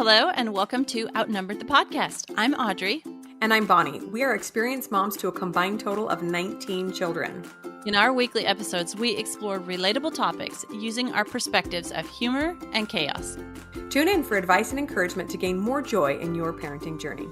Hello, and welcome to Outnumbered the Podcast. I'm Audrey. And I'm Bonnie. We are experienced moms to a combined total of 19 children. In our weekly episodes, we explore relatable topics using our perspectives of humor and chaos. Tune in for advice and encouragement to gain more joy in your parenting journey.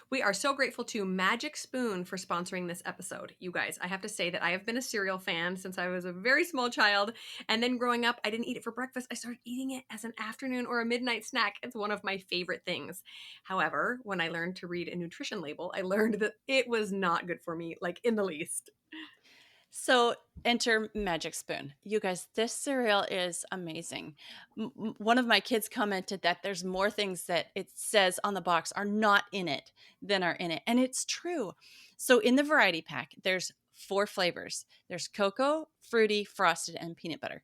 We are so grateful to Magic Spoon for sponsoring this episode. You guys, I have to say that I have been a cereal fan since I was a very small child. And then growing up, I didn't eat it for breakfast. I started eating it as an afternoon or a midnight snack. It's one of my favorite things. However, when I learned to read a nutrition label, I learned that it was not good for me, like in the least. So enter Magic Spoon. You guys, this cereal is amazing. One of my kids commented that there's more things that it says on the box are not in it than are in it. And it's true. So in the variety pack, there's 4 flavors. There's cocoa, fruity, frosted, and peanut butter.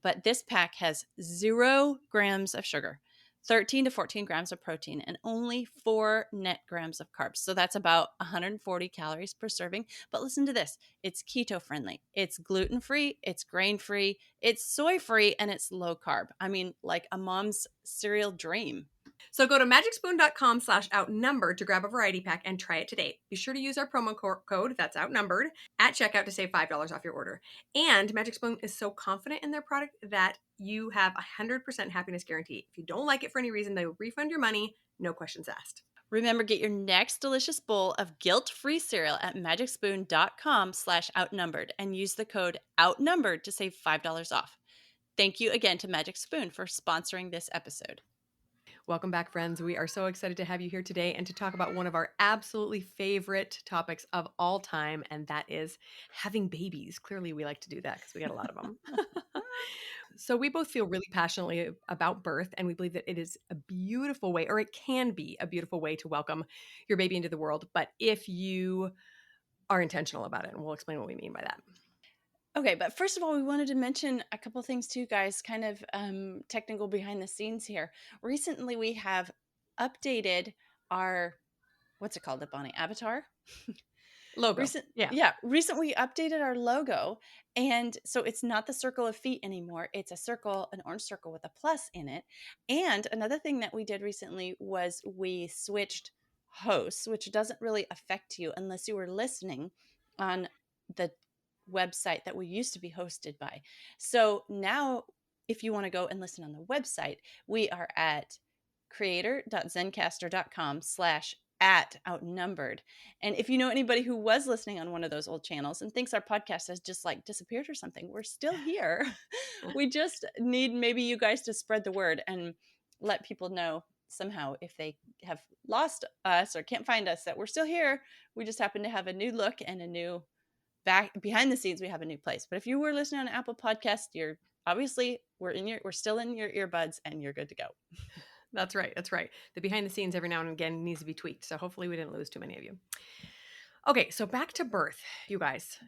But this pack has 0 grams of sugar, 13 to 14 grams of protein, and only 4 net grams of carbs. So that's about 140 calories per serving. But listen to this. It's keto friendly. It's gluten free. It's grain free. It's soy free. And it's low carb. I mean, like a mom's cereal dream. So go to magicspoon.com/outnumbered to grab a variety pack and try it today. Be sure to use our promo code, that's outnumbered, at checkout to save $5 off your order. And Magic Spoon is so confident in their product that you have a 100% happiness guarantee. If you don't like it for any reason, they will refund your money, no questions asked. Remember, get your next delicious bowl of guilt-free cereal at magicspoon.com/outnumbered and use the code outnumbered to save $5 off. Thank you again to Magic Spoon for sponsoring this episode. Welcome back, friends. We are so excited to have you here today and to talk about one of our absolutely favorite topics of all time, and that is having babies. Clearly, we like to do that because we got a lot of them. So we both feel really passionately about birth, and we believe that it is a beautiful way, or it can be a beautiful way to welcome your baby into the world. But if you are intentional about it, and we'll explain what we mean by that. Okay, but first of all, we wanted to mention a couple things too, guys, kind of technical behind the scenes here. Recently, we have updated our, what's it called, Bonnie? Avatar? Logo. Recently updated our logo. And so it's not the circle of feet anymore. It's a circle, an orange circle with a plus in it. And another thing that we did recently was we switched hosts, which doesn't really affect you unless you were listening on the website that we used to be hosted by. So now if you want to go and listen on the website, we are at creator.zencastr.com/@outnumbered. And if you know anybody who was listening on one of those old channels and thinks our podcast has just like disappeared or something, we're still here. We just need maybe you guys to spread the word and let people know somehow if they have lost us or can't find us that we're still here. We just happen to have a new look and a new back behind the scenes. We have a new place. But if you were listening on Apple Podcast, you're obviously we're still in your earbuds and you're good to go. That's right. That's right. The behind the scenes every now and again needs to be tweaked. So hopefully we didn't lose too many of you. Okay, so back to birth, you guys.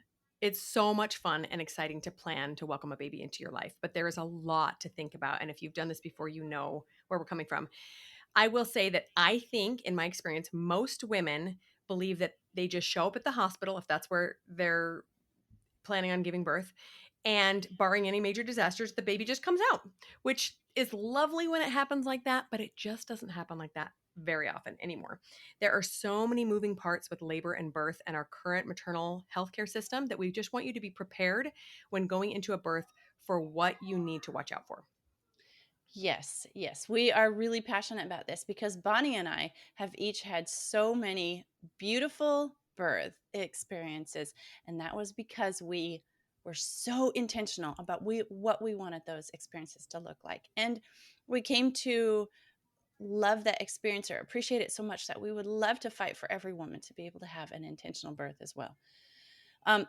It's so much fun and exciting to plan to welcome a baby into your life, but there is a lot to think about. And if you've done this before, you know where we're coming from. I will say that I think, in my experience, most women believe that they just show up at the hospital, if that's where they're planning on giving birth, and barring any major disasters, the baby just comes out, which is lovely when it happens like that, but it just doesn't happen like that very often anymore. There are so many moving parts with labor and birth and our current maternal healthcare system that we just want you to be prepared when going into a birth for what you need to watch out for. Yes. We are really passionate about this because Bonnie and I have each had so many beautiful birth experiences. And that was because we were so intentional about what we wanted those experiences to look like. And we came to love that experience or appreciate it so much that we would love to fight for every woman to be able to have an intentional birth as well.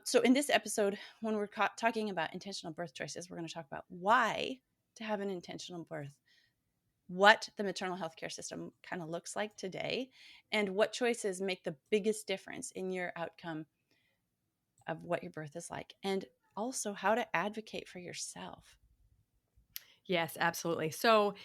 So in this episode, when we're talking about intentional birth choices, we're going to talk about why to have an intentional birth, what the maternal healthcare system kind of looks like today, and what choices make the biggest difference in your outcome of what your birth is like, and also how to advocate for yourself. Yes, absolutely. So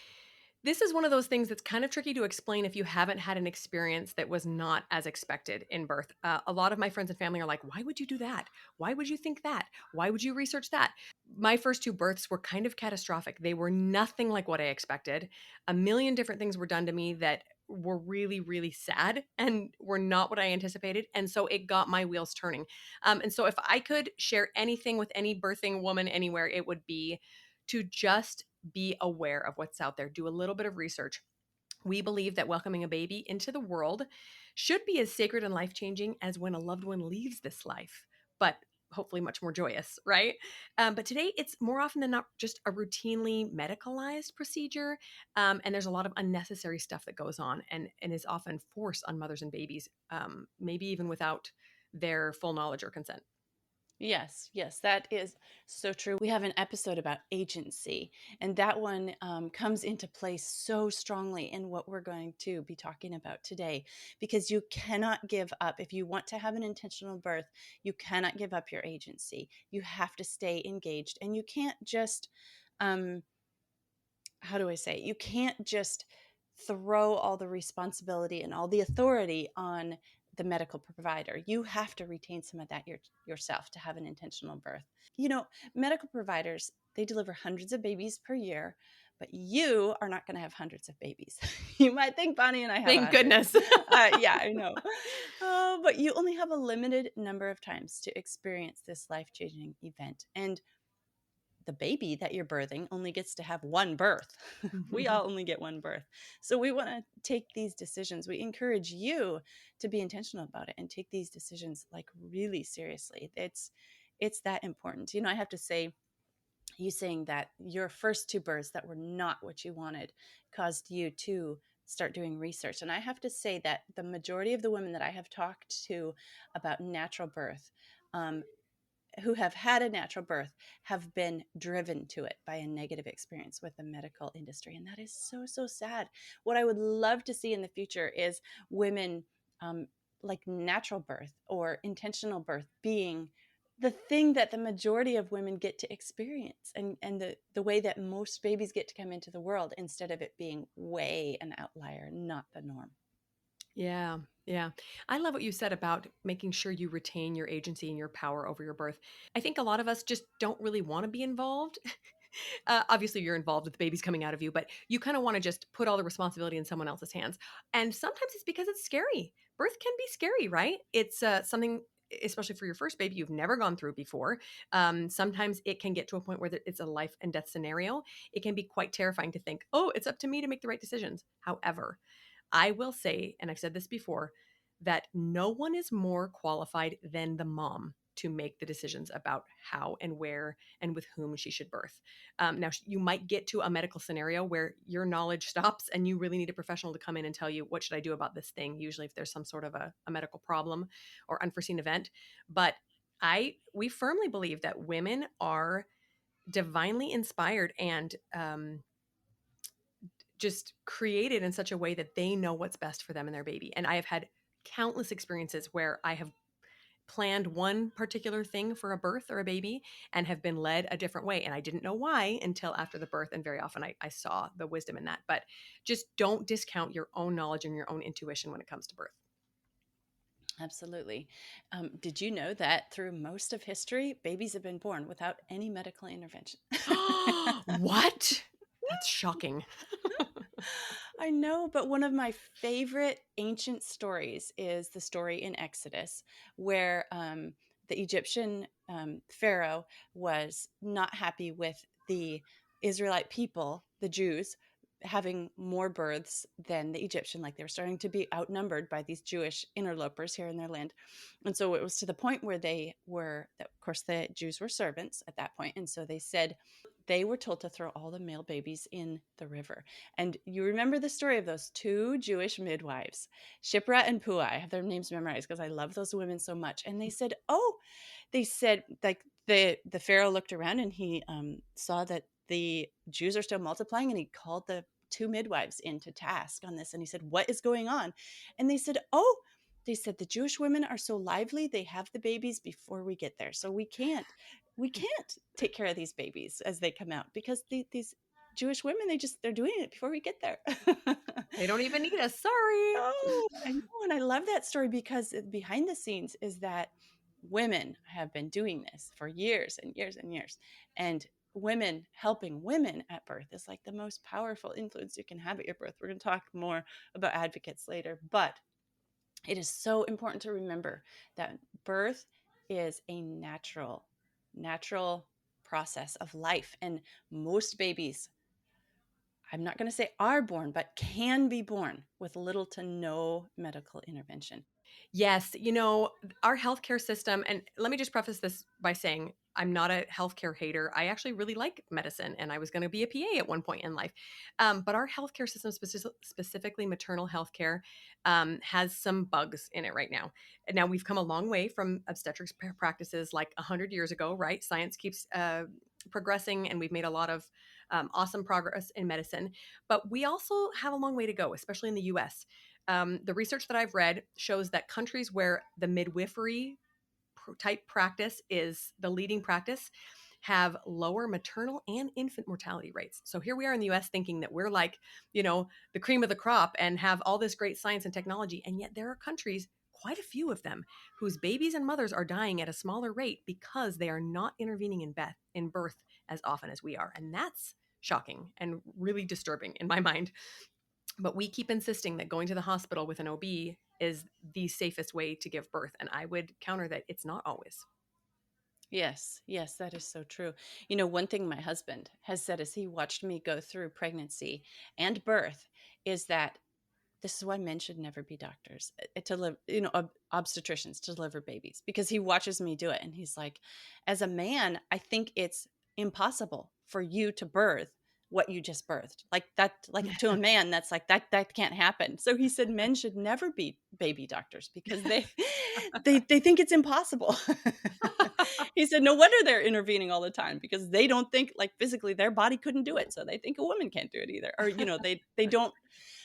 This is one of those things that's kind of tricky to explain if you haven't had an experience that was not as expected in birth. A lot of my friends and family are like, why would you do that? Why would you think that? Why would you research that? My first two births were kind of catastrophic. They were nothing like what I expected. A million different things were done to me that were really, really sad and were not what I anticipated. And so it got my wheels turning. And so if I could share anything with any birthing woman anywhere, it would be to just be aware of what's out there. Do a little bit of research. We believe that welcoming a baby into the world should be as sacred and life changing as when a loved one leaves this life, but hopefully much more joyous, right? But today, it's more often than not just a routinely medicalized procedure. And there's a lot of unnecessary stuff that goes on and is often forced on mothers and babies, maybe even without their full knowledge or consent. Yes, yes, that is so true. We have an episode about agency, and that one comes into play so strongly in what we're going to be talking about today, because you cannot give up. If you want to have an intentional birth, you cannot give up your agency. You have to stay engaged, and you can't just, um, how do I say it? You can't just throw all the responsibility and all the authority on the medical provider. You have to retain some of that yourself to have an intentional birth. You know, medical providers, they deliver hundreds of babies per year, but you are not going to have hundreds of babies. You might think Bonnie and I have a Thank hundred. goodness. Yeah, I know. Oh, but you only have a limited number of times to experience this life changing event. And the baby that you're birthing only gets to have one birth. We all only get one birth. So we want to take these decisions. We encourage you to be intentional about it and take these decisions like really seriously. It's that important. You know, I have to say, you saying that your first two births that were not what you wanted caused you to start doing research. And I have to say that the majority of the women that I have talked to about natural birth, um, who have had a natural birth, have been driven to it by a negative experience with the medical industry. And that is so, so sad. What I would love to see in the future is women, um, like natural birth or intentional birth being the thing that the majority of women get to experience, and the way that most babies get to come into the world, instead of it being way an outlier, not the norm. Yeah, yeah. I love what you said about making sure you retain your agency and your power over your birth. I think a lot of us just don't really want to be involved. Obviously, you're involved with the babies coming out of you, but you kind of want to just put all the responsibility in someone else's hands. And sometimes it's because it's scary. Birth can be scary, right? It's something, especially for your first baby, you've never gone through before. Sometimes it can get to a point where it's a life and death scenario. It can be quite terrifying to think, oh, it's up to me to make the right decisions. However, I will say, and I've said this before, that no one is more qualified than the mom to make the decisions about how and where and with whom she should birth. Now, you might get to a medical scenario where your knowledge stops and you really need a professional to come in and tell you, what should I do about this thing? Usually, if there's some sort of a medical problem or unforeseen event. But we firmly believe that women are divinely inspired and just created in such a way that they know what's best for them and their baby. And I have had countless experiences where I have planned one particular thing for a birth or a baby and have been led a different way. And I didn't know why until after the birth. And very often I saw the wisdom in that. But just don't discount your own knowledge and your own intuition when it comes to birth. Absolutely. Did you know that through most of history, babies have been born without any medical intervention? What? That's shocking. I know, but one of my favorite ancient stories is the story in Exodus, where the Egyptian Pharaoh was not happy with the Israelite people, the Jews, having more births than the Egyptian. Like, they were starting to be outnumbered by these Jewish interlopers here in their land. And so it was to the point where of course, the Jews were servants at that point. And so they said, they were told to throw all the male babies in the river. And you remember the story of those two Jewish midwives, Shipra and Puah. I have their names memorized because I love those women so much. And they said, oh, they said, like, the Pharaoh looked around and he saw that the Jews are still multiplying, and he called the two midwives into task on this. And he said, what is going on? And they said, oh, they said, the Jewish women are so lively. They have the babies before we get there. So we can't take care of these babies as they come out, because these Jewish women, they're doing it before we get there. They don't even need us, sorry. Oh, I know, and I love that story because behind the scenes is that women have been doing this for years and years and years. And women helping women at birth is like the most powerful influence you can have at your birth. We're going to talk more about advocates later, but it is so important to remember that birth is a natural process of life. And most babies, I'm not going to say are born, but can be born with little to no medical intervention. Yes, our healthcare system, and let me just preface this by saying I'm not a healthcare hater. I actually really like medicine, and I was going to be a PA at one point in life. But our healthcare system, specifically maternal healthcare, has some bugs in it right now. And now we've come a long way from obstetrics practices like 100 years ago, right? Science keeps progressing, and we've made a lot of awesome progress in medicine. But we also have a long way to go, especially in the US. The research that I've read shows that countries where the midwifery type practice is the leading practice have lower maternal and infant mortality rates. So here we are in the US thinking that we're like, the cream of the crop and have all this great science and technology. And yet there are countries, quite a few of them, whose babies and mothers are dying at a smaller rate because they are not intervening in birth as often as we are. And that's shocking and really disturbing in my mind. But we keep insisting that going to the hospital with an OB is the safest way to give birth. And I would counter that it's not always. Yes, yes, that is so true. One thing my husband has said as he watched me go through pregnancy and birth is that this is why men should never be doctors to live, obstetricians to deliver babies, because he watches me do it. And he's like, as a man, I think it's impossible for you to birth what you just birthed. Like that, like to a man, that's like that can't happen. So he said men should never be baby doctors because they think it's impossible. He said, no wonder they're intervening all the time because they don't think like physically their body couldn't do it. So they think a woman can't do it either. Or, they don't,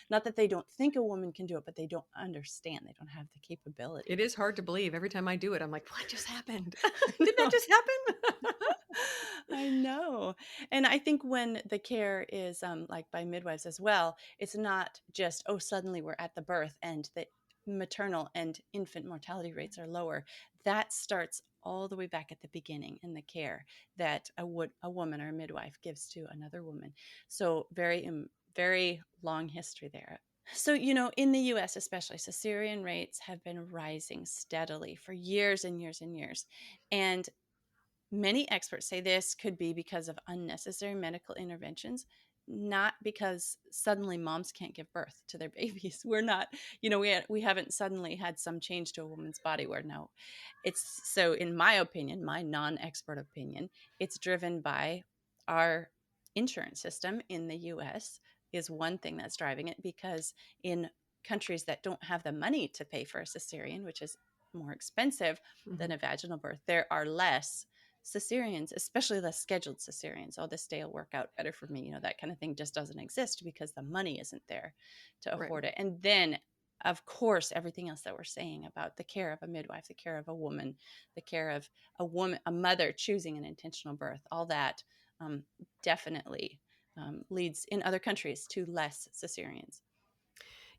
not that they don't think a woman can do it, but they don't understand. They don't have the It capability. is hard to believe. Every time I do it, I'm like, what just happened? I Did that know. just happen? I know. And I think when the care is like by midwives as well, it's not just, oh, suddenly we're at the birth and the maternal and infant mortality rates are lower. That starts all the way back at the beginning in the care that a woman or a midwife gives to another woman. So very long history there. So, in the US especially, cesarean rates have been rising steadily for years and years and years. And many experts say this could be because of unnecessary medical interventions, not because suddenly moms can't give birth to their babies. We're not, we haven't suddenly had some change to a woman's body where no, it's so, in my opinion, my non expert opinion, it's driven by our insurance system in the US, is one thing that's driving it, because in countries that don't have the money to pay for a cesarean, which is more expensive than Mhm. a vaginal birth, there are less cesareans, especially less scheduled cesareans. Oh, this day will work out better for me. That kind of thing just doesn't exist because the money isn't there to Right. afford it. And then, of course, everything else that we're saying about the care of a midwife, the care of a woman, the care of a mother choosing an intentional birth, all that um, definitely leads in other countries to less cesareans.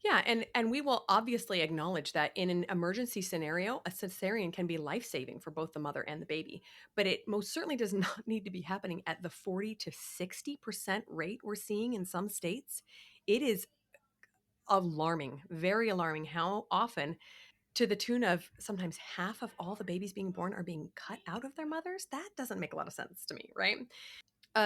Yeah, and we will obviously acknowledge that in an emergency scenario, a cesarean can be life-saving for both the mother and the baby, but it most certainly does not need to be happening at the 40 to 60% rate we're seeing in some states. It is alarming, very alarming how often, to the tune of sometimes half of all the babies being born are being cut out of their mothers. That doesn't make a lot of sense to me, right?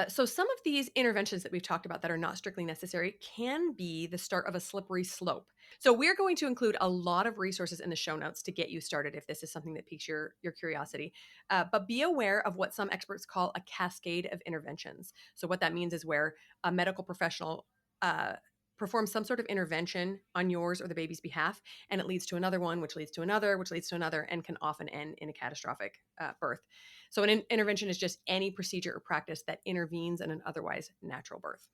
So, some of these interventions that we've talked about that are not strictly necessary can be the start of a slippery slope. So, we're going to include a lot of resources in the show notes to get you started if this is something that piques your curiosity. But be aware of what some experts call a cascade of interventions. So, what that means is where a medical professional performs some sort of intervention on yours or the baby's behalf, and it leads to another one, which leads to another, which leads to another, and can often end in a catastrophic birth. So, an intervention is just any procedure or practice that intervenes in an otherwise natural birth.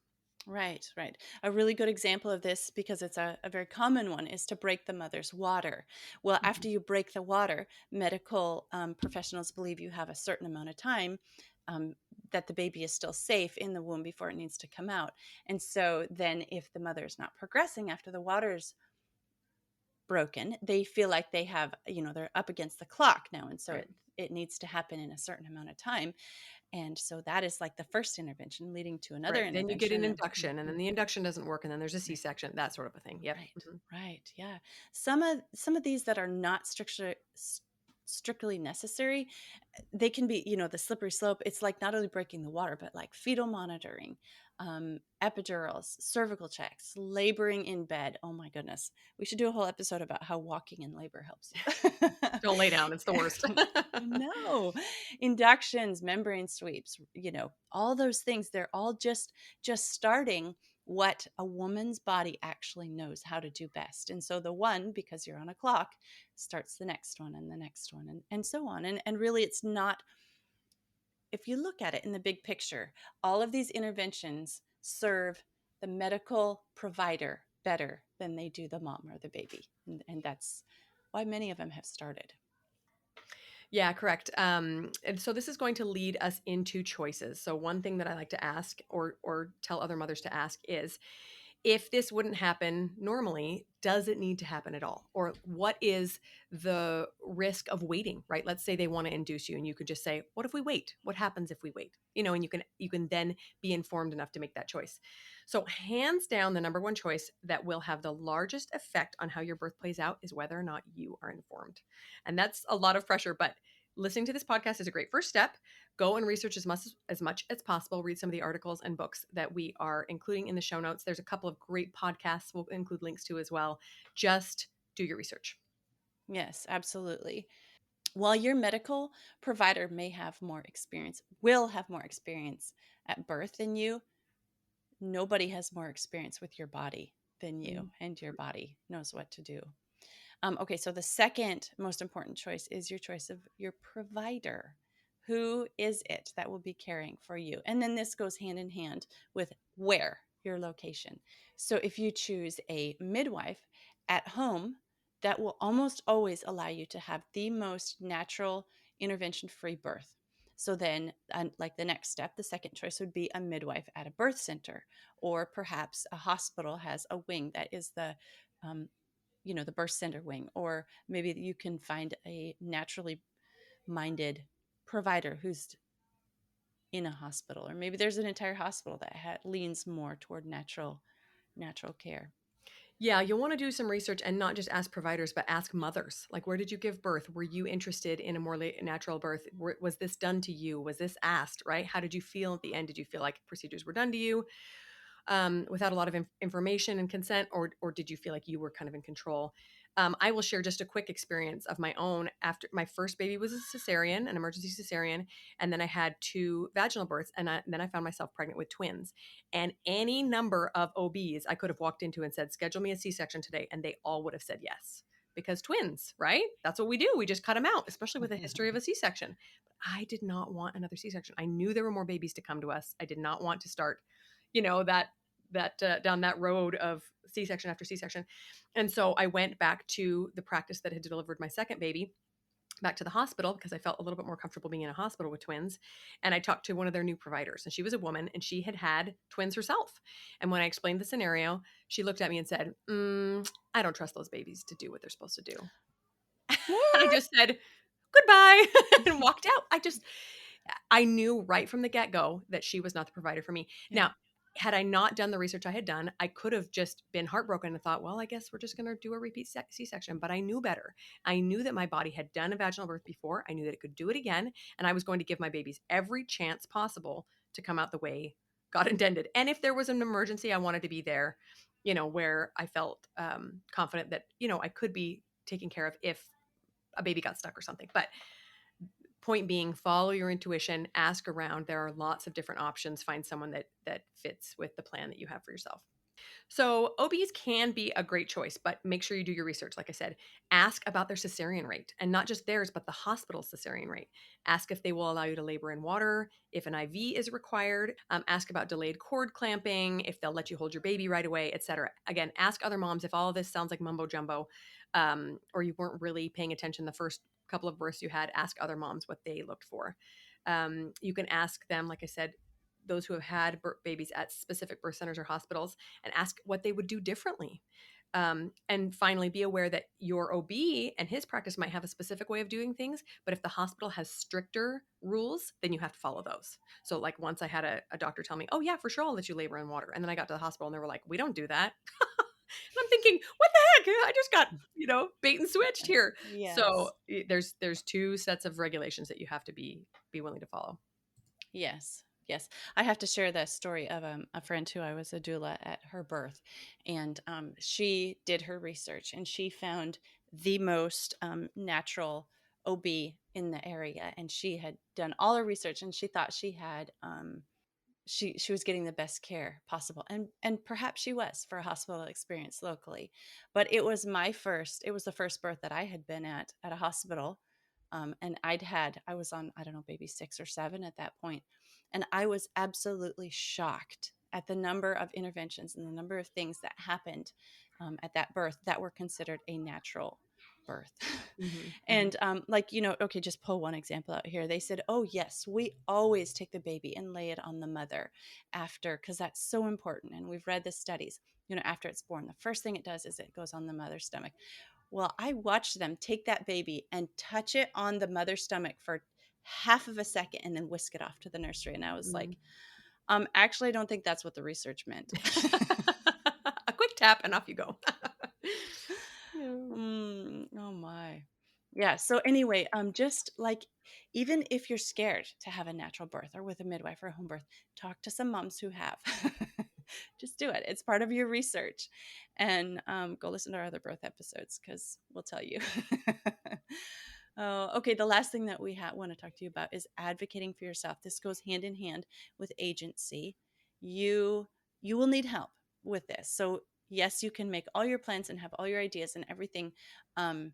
Right, right. A really good example of this, because it's a very common one, is to break the mother's water. Well, after Mhm. you break the water, medical professionals believe you have a certain amount of time that the baby is still safe in the womb before it needs to come out. And so then if the mother is not progressing after the water's broken, they feel like they have, they're up against the clock now. And so Right. it needs to happen in a certain amount of time. And so that is like the first intervention leading to another Right. Then you get an intervention. And induction, and then the induction doesn't work, and then there's a right, C-section, that sort of a thing. Yep. right, Mhm. right. Yeah. Some of these that are not strictly necessary, they can be, the slippery slope. It's like not only breaking the water, but like fetal monitoring, epidurals, cervical checks, laboring in bed. Oh my goodness. We should do a whole episode about how walking in labor helps you. Don't lay down. It's the worst. No, inductions, membrane sweeps, all those things, they're all just starting what a woman's body actually knows how to do best. And so the one, because you're on a clock, starts the next one and the next one and so on. And really it's not, if you look at it in the big picture, all of these interventions serve the medical provider better than they do the mom or the baby. And that's why many of them have started. Yeah, correct. And so this is going to lead us into choices. So one thing that I like to ask, or tell other mothers to ask, is if this wouldn't happen normally, does it need to happen at all? Or what is the risk of waiting, right? Let's say they want to induce you, and you could just say, what if we wait? What happens if we wait? And you can then be informed enough to make that choice. So hands down, the number one choice that will have the largest effect on how your birth plays out is whether or not you are informed. And that's a lot of pressure, but listening to this podcast is a great first step. Go and research as much as possible. Read some of the articles and books that we are including in the show notes. There's a couple of great podcasts we'll include links to as well. Just do your research. Yes, absolutely. While your medical provider will have more experience at birth than you, nobody has more experience with your body than you, Mhm. and your body knows what to do. Okay, so the second most important choice is your choice of your provider. Who is it that will be caring for you? And then this goes hand in hand with where, your location. So if you choose a midwife at home, that will almost always allow you to have the most natural intervention free birth. So then, like the next step, the second choice would be a midwife at a birth center, or perhaps a hospital has a wing that is um, the birth center wing, or maybe you can find a naturally minded provider who's in a hospital, or maybe there's an entire hospital that leans more toward natural care. Yeah, you'll want to do some research and not just ask providers, but ask mothers. Like, where did you give birth? Were you interested in a more natural birth? Was this done to you? Was this asked, right? How did you feel at the end? Did you feel like procedures were done to you? Without a lot of information and consent, or did you feel like you were kind of in control? I will share just a quick experience of my own. After my first baby was a cesarean, an emergency cesarean, and then I had two vaginal births, and then I found myself pregnant with twins. And any number of OBs I could have walked into and said, "Schedule me a C-section today," and they all would have said yes. Because twins, right? That's what we do. We just cut them out, especially with a history of a C-section. But I did not want another C-section. I knew there were more babies to come to us. I did not want to start, that down that road of C-section after C-section. And so I went back to the practice that had delivered my second baby, back to the hospital, because I felt a little bit more comfortable being in a hospital with twins. And I talked to one of their new providers, and she was a woman, and she had had twins herself. And when I explained the scenario, she looked at me and said, I don't trust those babies to do what they're supposed to do. And I What? just said, goodbye, and walked out. I knew right from the get-go that she was not the provider for me. Yeah. Now, had I not done the research I had done, I could have just been heartbroken and thought, well, I guess we're just going to do a repeat C-section. But I knew better. I knew that my body had done a vaginal birth before. I knew that it could do it again. And I was going to give my babies every chance possible to come out the way God intended. And if there was an emergency, I wanted to be there, where I felt confident that, I could be taken care of if a baby got stuck or something. But point being, follow your intuition, ask around. There are lots of different options. Find someone that fits with the plan that you have for yourself. So OBs can be a great choice, but make sure you do your research. Like I said, ask about their cesarean rate, and not just theirs, but the hospital cesarean rate. Ask if they will allow you to labor in water, if an IV is required. Ask about delayed cord clamping, if they'll let you hold your baby right away, etc. Again, ask other moms if all of this sounds like mumbo jumbo, or you weren't really paying attention the first couple of births you had. Ask other moms what they looked for. You can ask them, like I said, those who have had babies at specific birth centers or hospitals, and ask what they would do differently. And finally, be aware that your OB and his practice might have a specific way of doing things, but if the hospital has stricter rules, then you have to follow those. So, like, once I had a doctor tell me, "Oh, yeah, for sure, I'll let you labor in water." And then I got to the hospital and they were like, "We don't do that." And I'm thinking, what the heck? I just got, bait and switched here. So Yes. there's two sets of regulations that you have to be willing to follow. Yes. Yes. I have to share the story of a friend who I was a doula at her birth. And she did her research and she found the most natural OB in the area. And she had done all her research and she thought she had she was getting the best care possible, and perhaps she was for a hospital experience locally. But it was the first birth that I had been at a hospital. And I was on, I don't know, baby 6 or 7 at that point, and I was absolutely shocked at the number of interventions and the number of things that happened at that birth that were considered a natural birth. Hmm. Hmm. And like, okay, just pull one example out here. They said, oh yes, we always take the baby and lay it on the mother after, because that's so important, and we've read the studies. After it's born, the first thing it does is it goes on the mother's stomach. Well, I watched them take that baby and touch it on the mother's stomach for half of a second and then whisk it off to the nursery, and I was Hmm. like, actually, I don't think that's what the research meant. A quick tap and off you go. Yeah. Oh my. Yeah. So anyway, just like, even if you're scared to have a natural birth or with a midwife or a home birth, talk to some moms who have. Just do it. It's part of your research, and go listen to our other birth episodes because we'll tell you. Oh, okay. The last thing that we want to talk to you about is advocating for yourself. This goes hand in hand with agency. You you will need help with this. So yes, you can make all your plans and have all your ideas and everything. Um,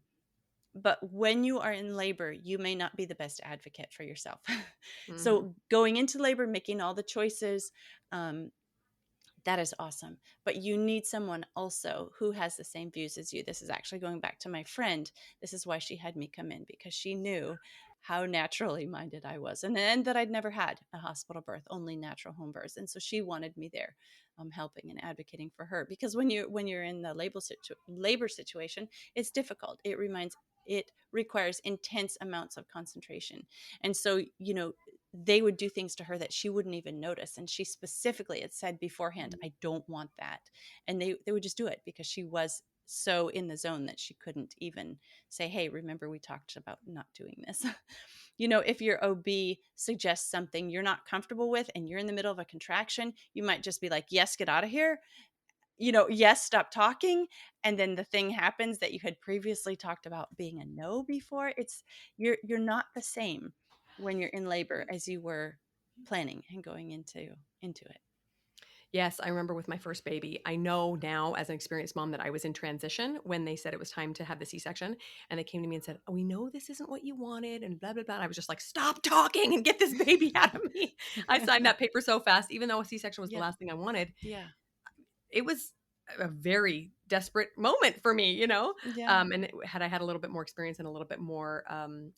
but when you are in labor, you may not be the best advocate for yourself. Hmm. So going into labor, making all the choices, um, that is awesome. But you need someone also who has the same views as you. This is actually going back to my friend. This is why she had me come in, because she knew how naturally minded I was, and that I'd never had a hospital birth, only natural home births. And so she wanted me there, helping and advocating for her. Because when you're in the labor situation, it's difficult. It requires intense amounts of concentration. And so, they would do things to her that she wouldn't even notice. And she specifically had said beforehand, I don't want that. And they would just do it because she was so in the zone that she couldn't even say, hey, remember we talked about not doing this. If your OB suggests something you're not comfortable with and you're in the middle of a contraction, you might just be like, yes, get out of here. Yes, stop talking. And then the thing happens that you had previously talked about being a no before. You're not the same when you're in labor as you were planning and going into it. Yes, I remember with my first baby. I know now as an experienced mom that I was in transition when they said it was time to have the C-section, and they came to me and said, "Oh, we know this isn't what you wanted," and blah blah blah. And I was just like, "Stop talking and get this baby out of me." I signed that paper so fast, even though a C-section was the Yeah. last thing I wanted. Yeah. It was a very desperate moment for me, Yeah. and had I had a little bit more experience and a little bit more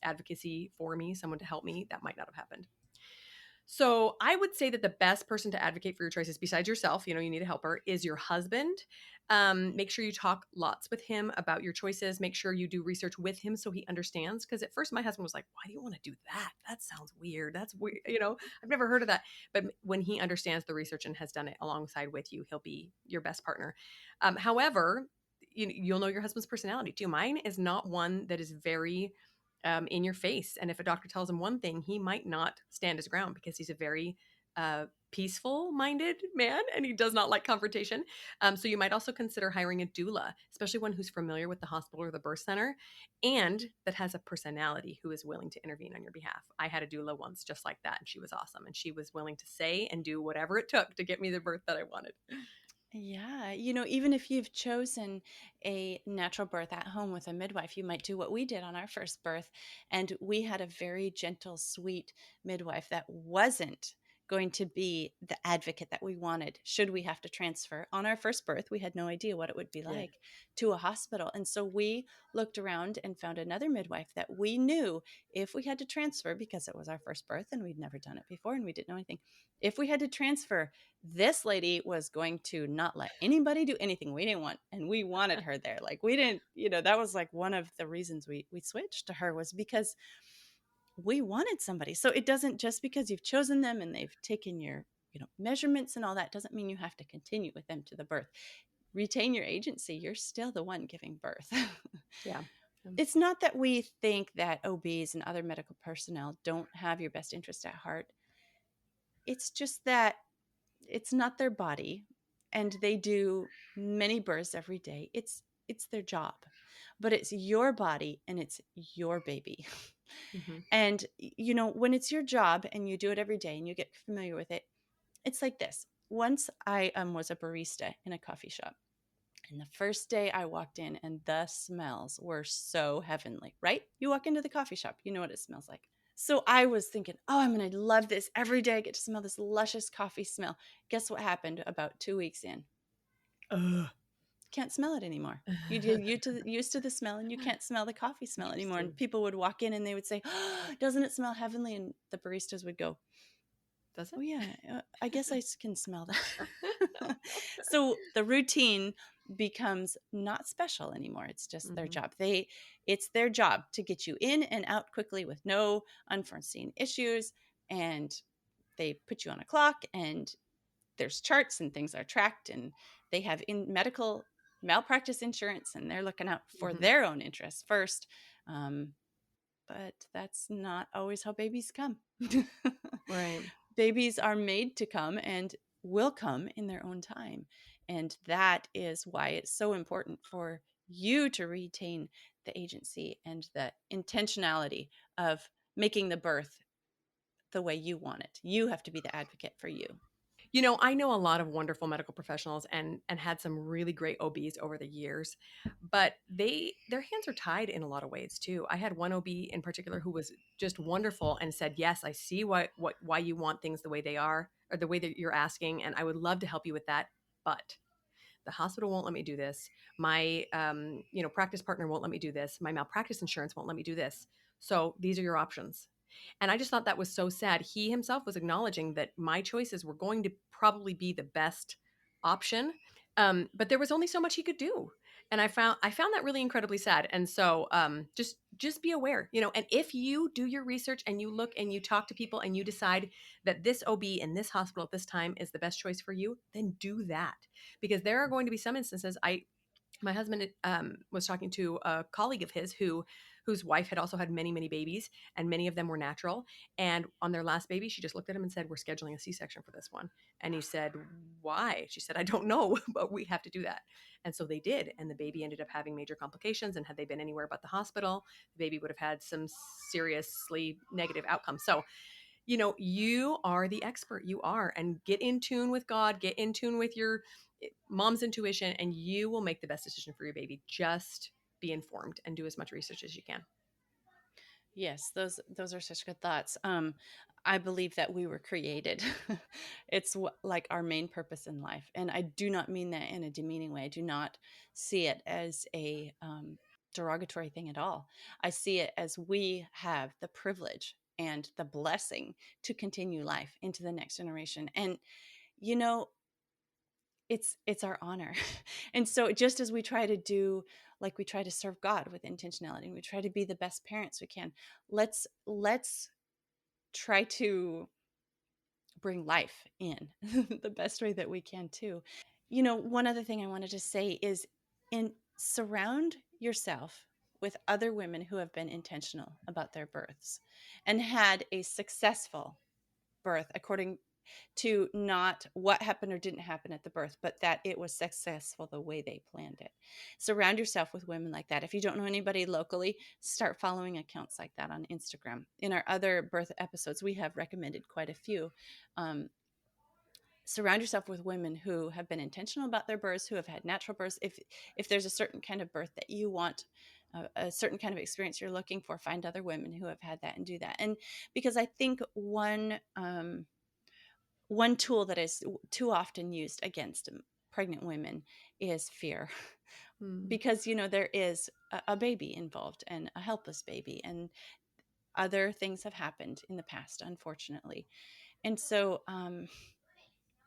advocacy for me, someone to help me, that might not have happened. So I would say that the best person to advocate for your choices, besides yourself, you need a helper, is your husband. Make sure you talk lots with him about your choices. Make sure you do research with him so he understands. Because at first my husband was like, "Why do you want to do that? That sounds weird. That's weird. I've never heard of that." But when he understands the research and has done it alongside with you, he'll be your best partner. However, you'll know your husband's personality too. Mine is not one that is very in your face. And if a doctor tells him one thing, he might not stand his ground because he's a very peaceful minded man and he does not like confrontation. So you might also consider hiring a doula, especially one who's familiar with the hospital or the birth center and that has a personality who is willing to intervene on your behalf. I had a doula once just like that, and she was awesome. And she was willing to say and do whatever it took to get me the birth that I wanted. Yeah. Even if you've chosen a natural birth at home with a midwife, you might do what we did on our first birth. And we had a very gentle, sweet midwife that wasn't going to be the advocate that we wanted should we have to transfer. On our first birth, we had no idea what it would be Yeah. like to a hospital. And so we looked around and found another midwife that we knew if we had to transfer, because it was our first birth and we'd never done it before and we didn't know anything. If we had to transfer, this lady was going to not let anybody do anything we didn't want. And we wanted her there. Like we didn't, that was like one of the reasons we switched to her, was because we wanted somebody. So it doesn't, just because you've chosen them and they've taken your, measurements and all that, doesn't mean you have to continue with them to the birth. Retain your agency. You're still the one giving birth. Yeah. It's not that we think that OBs and other medical personnel don't have your best interest at heart. It's just that it's not their body, and they do many births every day. It's their job, but it's your body and it's your baby. Hmm. And when it's your job and you do it every day and you get familiar with it, it's like this. Once I was a barista in a coffee shop, and the first day I walked in, and the smells were so heavenly, right? You walk into the coffee shop, you know what it smells like. So I was thinking, oh, I'm going to love this. Every day I get to smell this luscious coffee smell. Guess what happened about 2 weeks in? Ugh. Can't smell it anymore. You get used to the smell, and you can't smell the coffee smell anymore. And Interesting. people would walk in and they would say, oh, doesn't it smell heavenly? And the baristas would go, Does oh it? yeah, I guess I can smell that. So the routine becomes not special anymore. It's just their Hmm. job. It's their job to get you in and out quickly with no unforeseen issues. And they put you on a clock, and there's charts and things are tracked, and they have in medical malpractice insurance, and they're looking out for Hmm. their own interests first. Um, but that's not always how babies come. Right. Babies are made to come and will come in their own time. And that is why it's so important for you to retain the agency and the intentionality of making the birth the way you want it. You have to be the advocate for you. I know a lot of wonderful medical professionals and had some really great OBs over the years, but their hands are tied in a lot of ways too. I had one OB in particular who was just wonderful and said, "Yes, I see why you want things the way they are, or the way that you're asking, and I would love to help you with that, but the hospital won't let me do this. My practice partner won't let me do this. My malpractice insurance won't let me do this. So these are your options." And I just thought that was so sad. He himself was acknowledging that my choices were going to probably be the best option, but there was only so much he could do. And I found that really incredibly sad. And so just be aware, and if you do your research and you look and you talk to people and you decide that this OB in this hospital at this time is the best choice for you, then do that, because there are going to be some instances. My husband was talking to a colleague of his whose wife had also had many, many babies, and many of them were natural. And on their last baby, she just looked at him and said, "We're scheduling a C-section for this one." And he said, "Why?" She said, "I don't know, but we have to do that." And so they did, and the baby ended up having major complications. And had they been anywhere but the hospital, the baby would have had some seriously negative outcomes. So you are the expert. You are. And get in tune with God, get in tune with your mom's intuition, and you will make the best decision for your baby. Just be informed and do as much research as you can. Yes, those are such good thoughts. I believe that we were created. It's like our main purpose in life, and I do not mean that in a demeaning way. I do not see it as a derogatory thing at all. I see it as we have the privilege and the blessing to continue life into the next generation, and you know, it's our honor. And so just as we try to do, like we try to serve God with intentionality, and we try to be the best parents we can, let's try to bring life in the best way that we can too. One other thing I wanted to say is, in surround yourself with other women who have been intentional about their births and had a successful birth, according to not what happened or didn't happen at the birth, but that it was successful the way they planned it. Surround yourself with women like that. If you don't know anybody locally, start following accounts like that on Instagram. In our other birth episodes, we have recommended quite a few. Um, Surround yourself with women who have been intentional about their births, who have had natural births. If there's a certain kind of birth that you want, a certain kind of experience you're looking for, find other women who have had that and do that. And because I think one tool that is too often used against pregnant women is fear. Mm. Because, there is a baby involved and a helpless baby, and other things have happened in the past, unfortunately. And so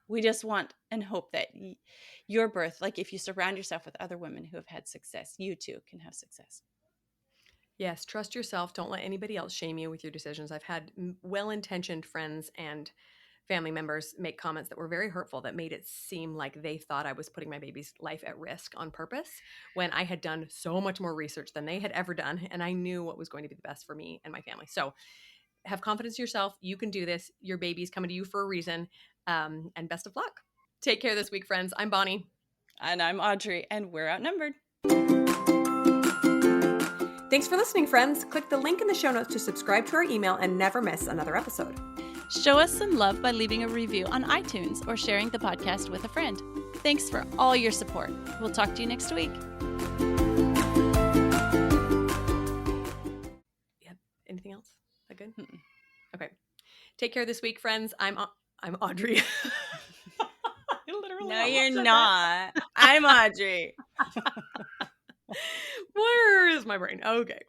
we just want and hope that your birth, like if you surround yourself with other women who have had success, you too can have success. Yes, trust yourself. Don't let anybody else shame you with your decisions. I've had well-intentioned friends and family members make comments that were very hurtful that made it seem like they thought I was putting my baby's life at risk on purpose when I had done so much more research than they had ever done, and I knew what was going to be the best for me and my family. So have confidence in yourself. You can do this. Your baby's coming to you for a reason, and best of luck. Take care this week, friends. I'm Bonnie. And I'm Audrey, and we're outnumbered. Thanks for listening, friends. Click the link in the show notes to subscribe to our email and never miss another episode. Show us some love by leaving a review on iTunes or sharing the podcast with a friend. Thanks for all your support. We'll talk to you next week. Yep. Anything else? Is that good? Mm-mm. Okay. Take care this week, friends. I'm Audrey. I literally No, almost you're said that. not. I'm Audrey. Where is my brain? Okay.